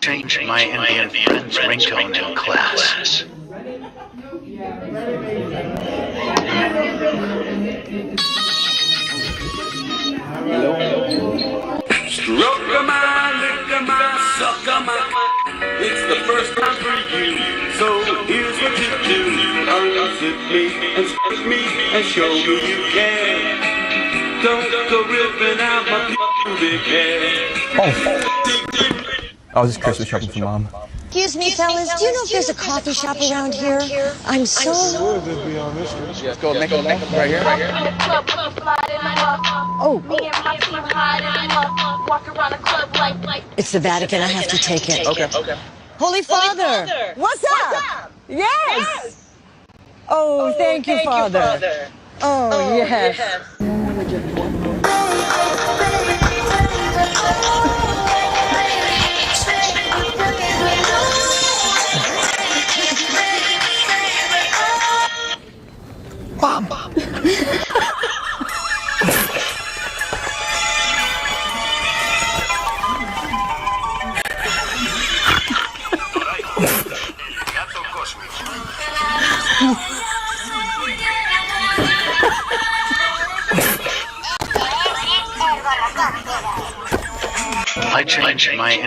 changed my Indian friend's ringtone in class. Stroke-a-my, lick-a-my, suck-a-my. It's the first time for you, so here's what you do. Unzip me and stick me and show me you can. Don't go ripping out my pubic hair. I was just Christmas shopping for Mom. Excuse me, fellas, do you know if there's a coffee shop around here? I'm so... Sure, they'd be on this one. Let's go make them right here. Oh. It's the Vatican. I have to take it. Okay. Holy Father! What's up? Yes! Oh, thank you, Father. Oh, yes. Mom. I changed my